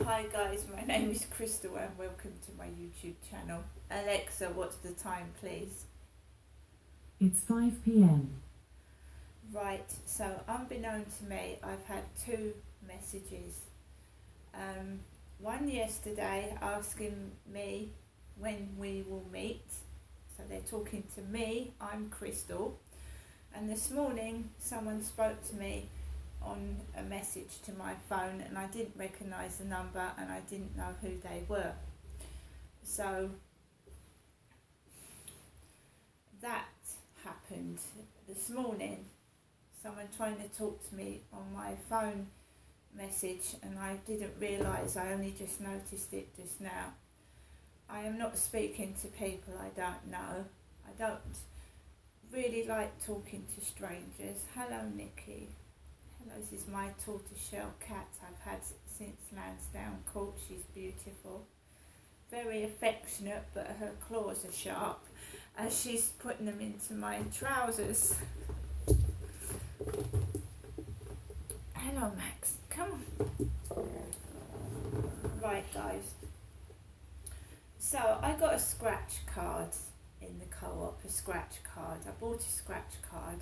Hi guys, my name is Crystal and welcome to my YouTube channel. Alexa, what's the time please? It's 5 p.m. Right, so unbeknown to me, I've had two messages. One yesterday asking me when we will meet. So they're talking to me, I'm Crystal. And this morning someone spoke to me on a message to my phone and I didn't recognise the number and I didn't know who they were. So that happened this morning. Someone trying to talk to me on my phone message and I didn't realise, I only just noticed it just now. I am not speaking to people I don't know. I don't really like talking to strangers. Hello Nikki. Hello, this is my tortoiseshell cat I've had since Lansdowne Court. She's beautiful. Very affectionate, but her claws are sharp as she's putting them into my trousers. Hello Max, come on. Right guys. So I got a scratch card in the co-op, a scratch card. I bought a scratch card.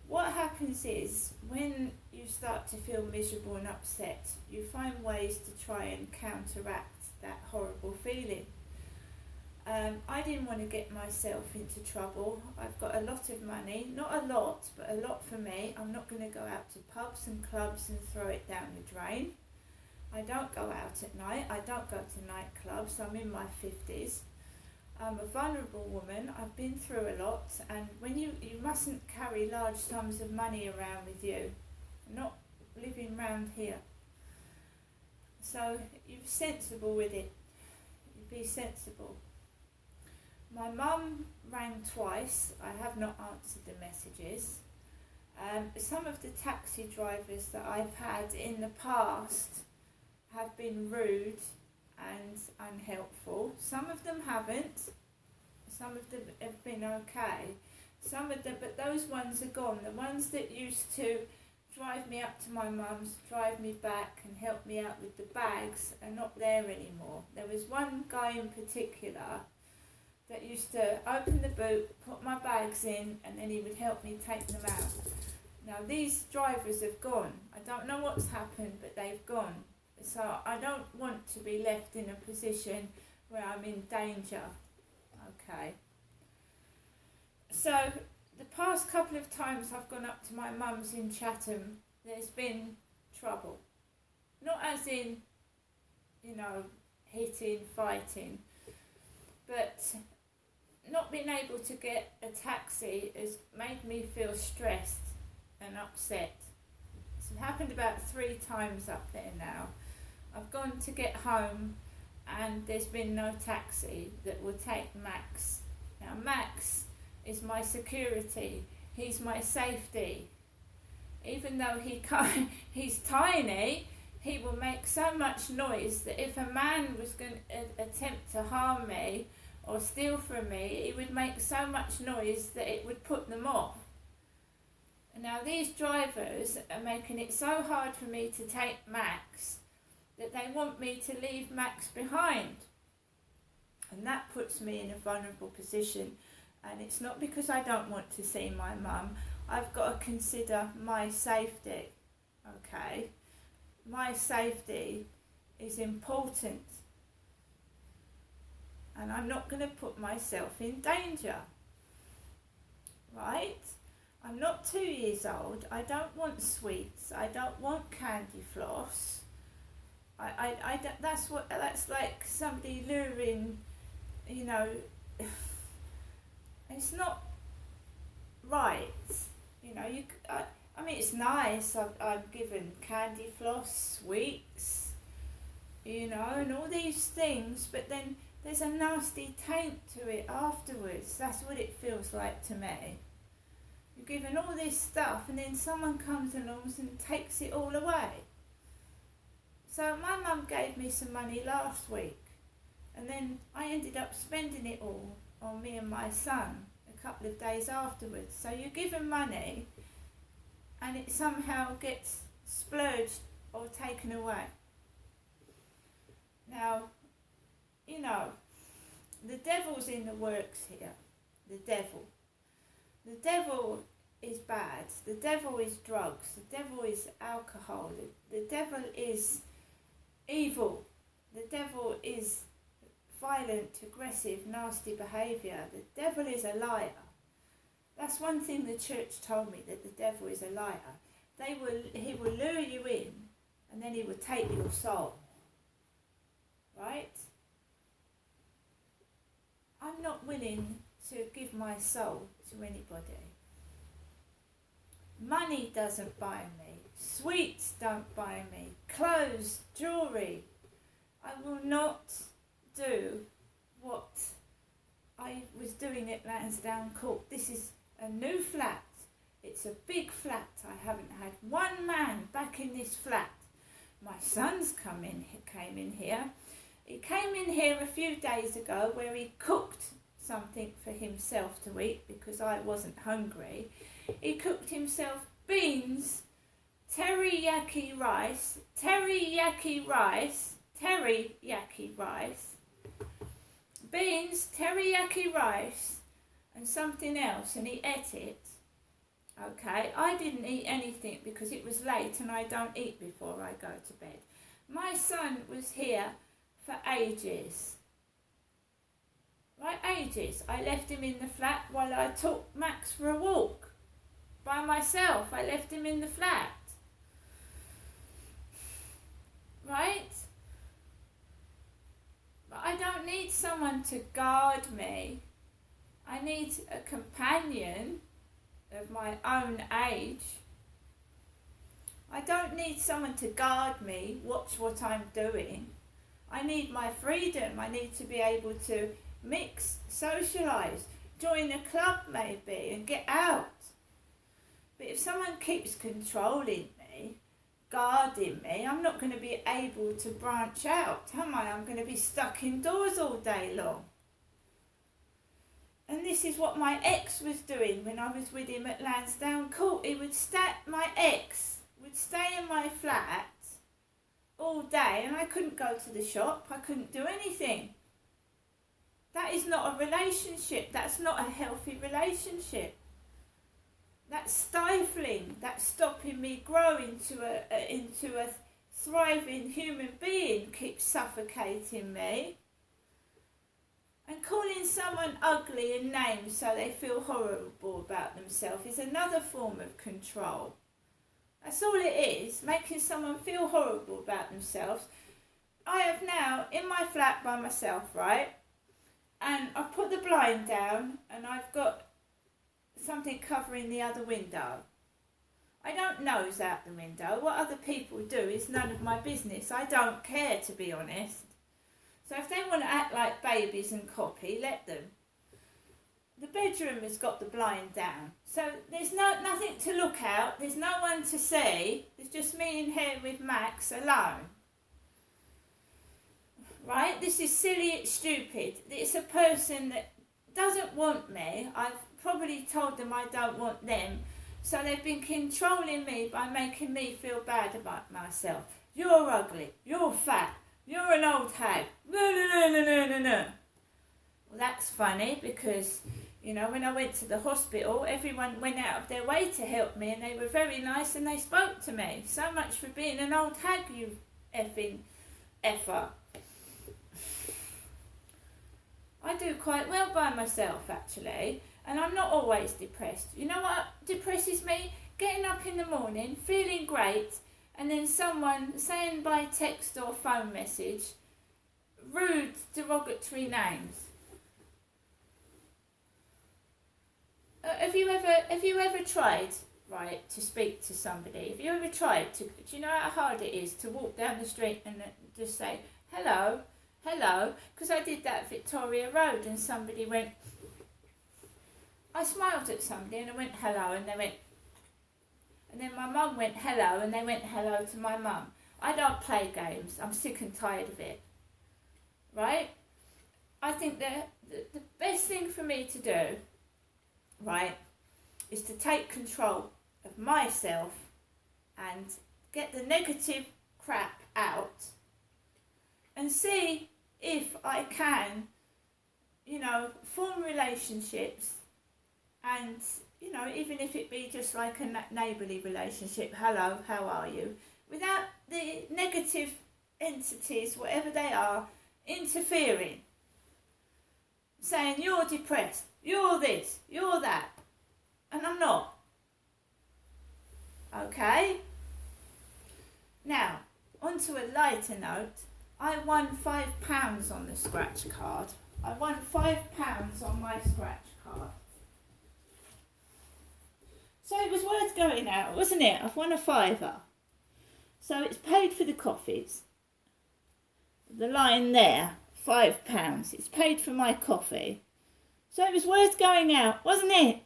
What happens is, when you start to feel miserable and upset, you find ways to try and counteract that horrible feeling. I didn't want to get myself into trouble. I've got a lot of money, not a lot, but a lot for me. I'm not going to go out to pubs and clubs and throw it down the drain. I don't go out at night. I don't go to nightclubs. I'm in my 50s. I'm a vulnerable woman. I've been through a lot, and when you mustn't carry large sums of money around with you. I'm not living round here. So you're sensible with it. You be sensible. My mum rang twice. I have not answered the messages. Some of the taxi drivers that I've had in the past have been rude and unhelpful. Some of them haven't. Some of them have been okay. Some of them, but those ones are gone. The ones that used to drive me up to my mum's, drive me back and help me out with the bags are not there anymore. There was one guy in particular that used to open the boot, put my bags in, and then he would help me take them out. Now these drivers have gone. I don't know what's happened, but they've gone. So I don't want to be left in a position where I'm in danger. Okay. So the past couple of times I've gone up to my mum's in Chatham, there's been trouble. Not as in, hitting, fighting, but not being able to get a taxi has made me feel stressed and upset. It's happened about 3 times up there now. I've gone to get home and there's been no taxi that will take Max. Now Max is my security, he's my safety. Even though he's tiny, he will make so much noise that if a man was going to attempt to harm me or steal from me, he would make so much noise that it would put them off. Now these drivers are making it so hard for me to take Max that they want me to leave Max behind. And that puts me in a vulnerable position. And it's not because I don't want to see my mum. I've got to consider my safety. Okay? My safety is important. And I'm not going to put myself in danger. Right? I'm not 2 years old. I don't want sweets. I don't want candy floss. That's like somebody luring, it's not right. I mean, it's nice. I'm given candy floss, sweets, and all these things, but then there's a nasty taint to it afterwards. That's what it feels like to me. You're given all this stuff and then someone comes along and takes it all away. So my mum gave me some money last week and then I ended up spending it all on me and my son a couple of days afterwards. So you're given money and it somehow gets splurged or taken away. Now, you know, the devil's in the works here. The devil. The devil is bad. The devil is drugs. The devil is alcohol. The devil is evil. The devil is violent, aggressive, nasty behaviour. The devil is a liar. That's one thing the church told me, that the devil is a liar. He will lure you in, and then he will take your soul. Right? I'm not willing to give my soul to anybody. Money doesn't buy me. Sweets don't buy me. Clothes, jewellery. I will not do what I was doing at Lansdowne Court. This is a new flat. It's a big flat. I haven't had one man back in this flat. My son's came in here. He came in here a few days ago where he cooked something for himself to eat because I wasn't hungry. He cooked himself beans, teriyaki rice, beans, teriyaki rice, and something else, and he ate it. Okay, I didn't eat anything because it was late and I don't eat before I go to bed. My son was here for ages. Right, ages. I left him in the flat while I took Max for a walk. By myself, I left him in the flat. Right? But I don't need someone to guard me. I need a companion of my own age. I don't need someone to guard me, watch what I'm doing. I need my freedom. I need to be able to mix, socialise, join a club maybe and get out. But if someone keeps controlling me, guarding me, I'm not going to be able to branch out, am I? I'm going to be stuck indoors all day long. And this is what my ex was doing when I was with him at Lansdowne Court. My ex would stay in my flat all day and I couldn't go to the shop. I couldn't do anything. That is not a relationship. That's not a healthy relationship. That's stifling. That's stopping me growing into a thriving human being. Keeps suffocating me. And calling someone ugly in names so they feel horrible about themselves is another form of control. That's all it is, making someone feel horrible about themselves. I have now, in my flat by myself, right, and I've put the blind down and I've got something covering the other window. I don't nose out the window. What other people do is none of my business. I don't care, to be honest. So if they want to act like babies and copy, let them. The bedroom has got the blind down. So there's nothing to look out. There's no one to see. There's just me in here with Max alone. Right? This is silly, it's stupid. It's a person that doesn't want me. I've probably told them I don't want them. So they've been controlling me by making me feel bad about myself. You're ugly. You're fat. You're an old hag. No. Well, that's funny because, you know, when I went to the hospital, everyone went out of their way to help me and they were very nice and they spoke to me. So much for being an old hag, you effing effer. I do quite well by myself, actually, and I'm not always depressed. You know what depresses me? Getting up in the morning, feeling great, and then someone saying by text or phone message rude, derogatory names. Have you ever tried, right, to speak to somebody? Have you ever tried to? Do you know how hard it is to walk down the street and just say hello? Because I did that at Victoria Road and somebody went. I smiled at somebody and I went hello and they went. And then my mum went hello and they went hello to my mum. I don't play games. I'm sick and tired of it. Right? I think the best thing for me to do, right, is to take control of myself and get the negative crap out and see if I can, form relationships, and, even if it be just like a neighbourly relationship, hello, how are you, without the negative entities, whatever they are, interfering, saying you're depressed, you're this, you're that, and I'm not. Okay? Now, onto a lighter note, I won £5 on the scratch card. I won £5 on my scratch card. So it was worth going out, wasn't it? I've won a fiver. So it's paid for the coffees. The line there, £5. It's paid for my coffee. So it was worth going out, wasn't it?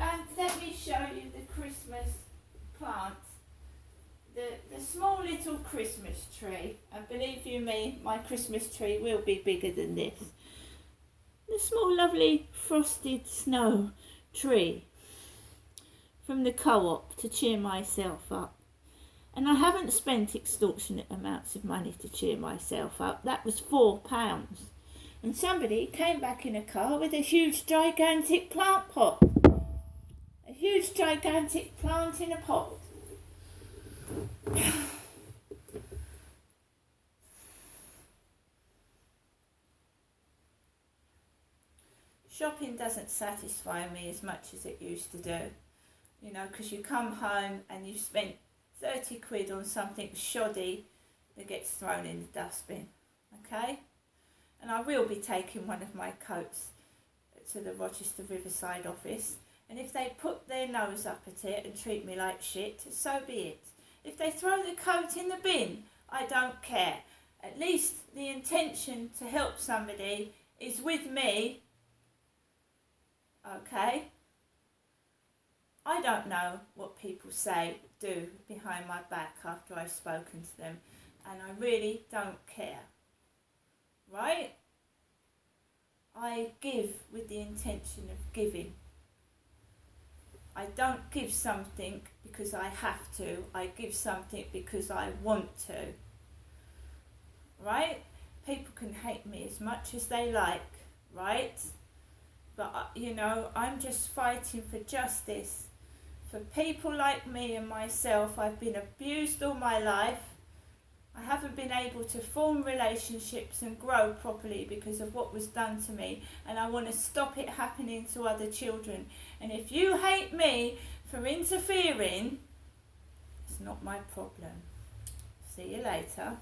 And let me show you the Christmas plant. The small little Christmas tree. And believe you me, my Christmas tree will be bigger than this. The small lovely frosted snow tree from the co-op to cheer myself up. And I haven't spent extortionate amounts of money to cheer myself up. That was £4. And somebody came back in a car with a huge gigantic plant pot. A huge gigantic plant in a pot. Shopping doesn't satisfy me as much as it used to do. Because you come home and you've spent 30 quid on something shoddy that gets thrown in the dustbin. Okay? And I will be taking one of my coats to the Rochester Riverside office. And if they put their nose up at it and treat me like shit, so be it. If they throw the coat in the bin, I don't care. At least the intention to help somebody is with me. Okay? I don't know what people do behind my back after I've spoken to them, and I really don't care. Right? I give with the intention of giving. I don't give something because I have to. I give something because I want to. Right? People can hate me as much as they like, right? But, I'm just fighting for justice. For people like me and myself. I've been abused all my life. I haven't been able to form relationships and grow properly because of what was done to me, and I want to stop it happening to other children. And if you hate me for interfering, it's not my problem. See you later.